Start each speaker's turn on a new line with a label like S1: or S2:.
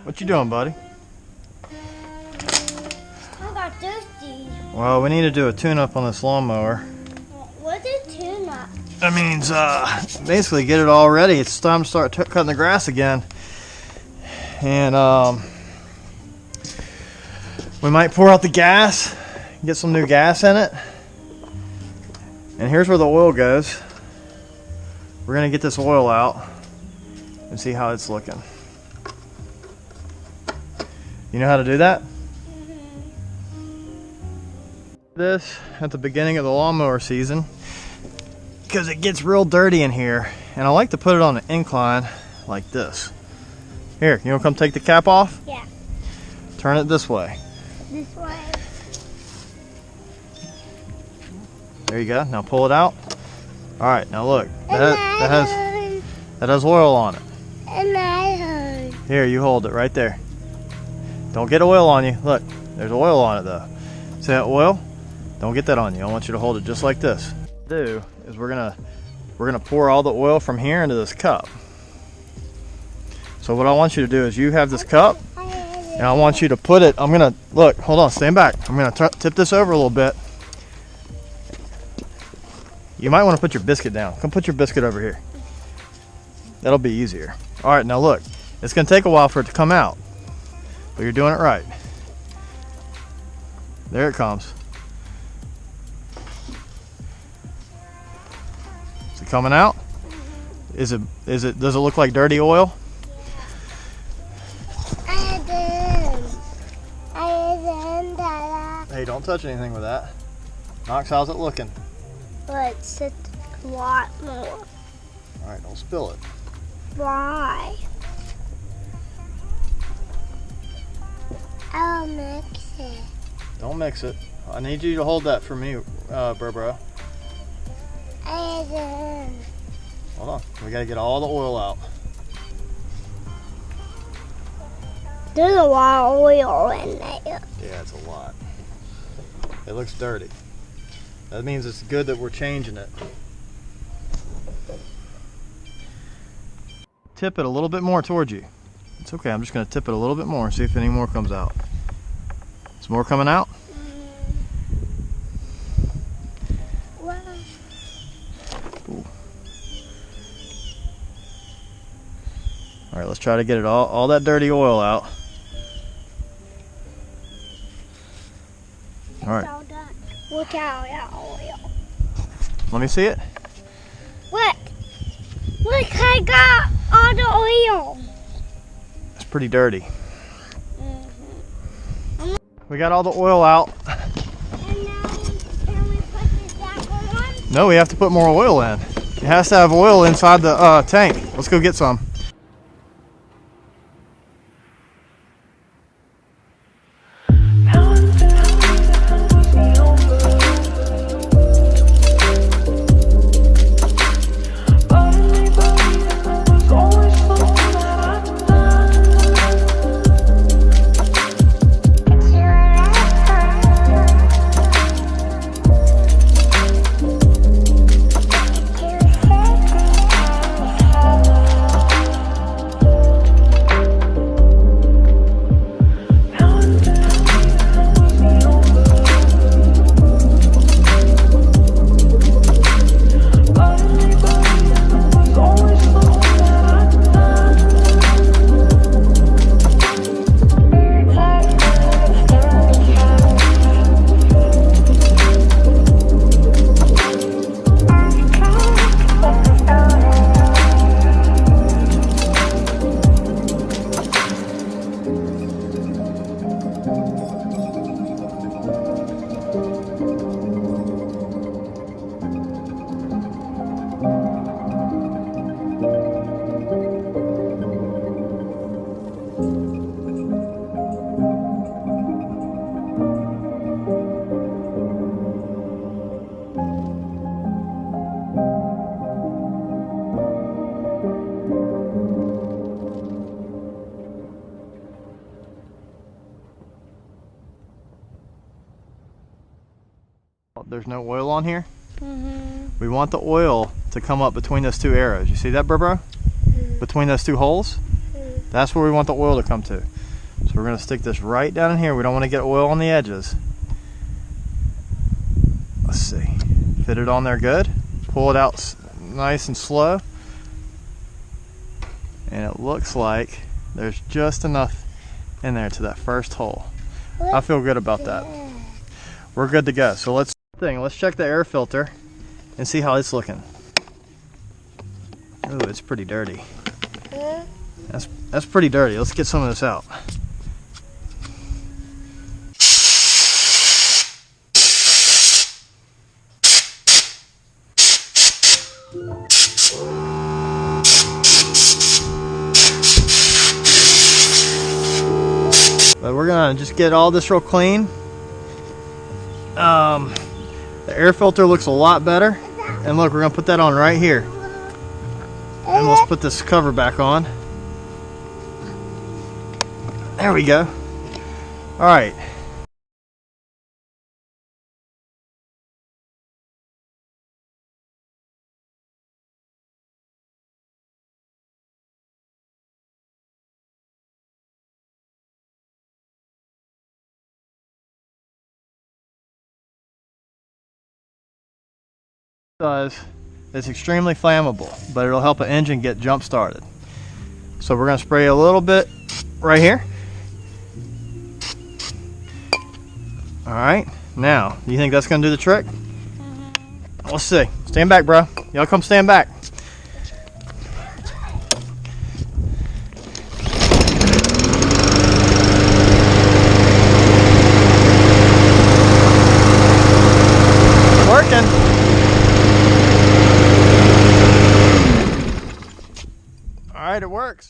S1: What you doing, buddy?
S2: I got thirsty.
S1: Well, we need to do a tune-up on this lawnmower.
S2: What is tune-up?
S1: That means basically get it all ready. It's time to start cutting the grass again. And we might pour out the gas, get some new gas in it. And here's where the oil goes. We're gonna get this oil out and see how it's looking. You know how to do that? This at the beginning of the lawnmower season because it gets real dirty in here, and I like to put it on an incline like this. Here, you want to come take the cap off?
S2: Yeah.
S1: Turn it this way.
S2: This way.
S1: There you go. Now pull it out. All right. Now look. That has oil on it.
S2: And I heard.
S1: Here, you hold it right there. Don't get oil on you. Look, there's oil on it though. See that oil? Don't get that on you. I want you to hold it just like this. What we'll do is we're gonna pour all the oil from here into this cup. So what I want you to do is you have this cup, and I want you to put it. I'm gonna look. Hold on. Stand back. I'm gonna tip this over a little bit. You might want to put your biscuit down. Come put your biscuit over here. That'll be easier. All right. Now look. It's gonna take a while for it to come out, but you're doing it right. There it comes. Is it coming out? Does it look like dirty oil? Hey, don't touch anything with that. Knox, how's it looking?
S2: But it's a lot more.
S1: All right, don't spill it.
S2: Why? I'll mix it.
S1: Don't mix it. I need you to hold that for me, bro. Hold on. We got to get all the oil out.
S2: There's a lot of oil in there.
S1: Yeah, it's a lot. It looks dirty. That means it's good that we're changing it. Tip it a little bit more towards you. It's okay. I'm just going to tip it a little bit more and see if any more comes out. Is more coming out?
S2: Wow.
S1: Ooh. All right, let's try to get it all that dirty oil out. All right.
S2: Look out that oil.
S1: Let me see it.
S2: Look. Look, I got all the oil.
S1: It's pretty dirty. We got all the oil out.
S2: And now, can we put this back on?
S1: No, we have to put more oil in. It has to have oil inside the tank. Let's go get some. There's no oil on here. We want the oil to come up between those two arrows. You see that, bro? Between those two holes? That's where we want the oil to come to. we're going to stick this right down in here. We don't want to get oil on the edges. Let's see. Fit it on there good. Pull it out nice and slow. And it looks like there's just enough in there to that first hole. I feel good about that. We're good to go. So let's check the air filter and see how it's looking. Ooh, it's pretty dirty. That's pretty dirty. Let's get some of this out. But we're gonna just get all this real clean. The air filter looks a lot better. And look, we're gonna put that on right here. And let's put this cover back on. There we go. All right. It's extremely flammable, but it'll help an engine get jump started. So we're going to spray a little bit right here. All right, now you think that's going to do the trick? Let's see. Stand back, bro. Y'all come stand back. Working. All right, it works.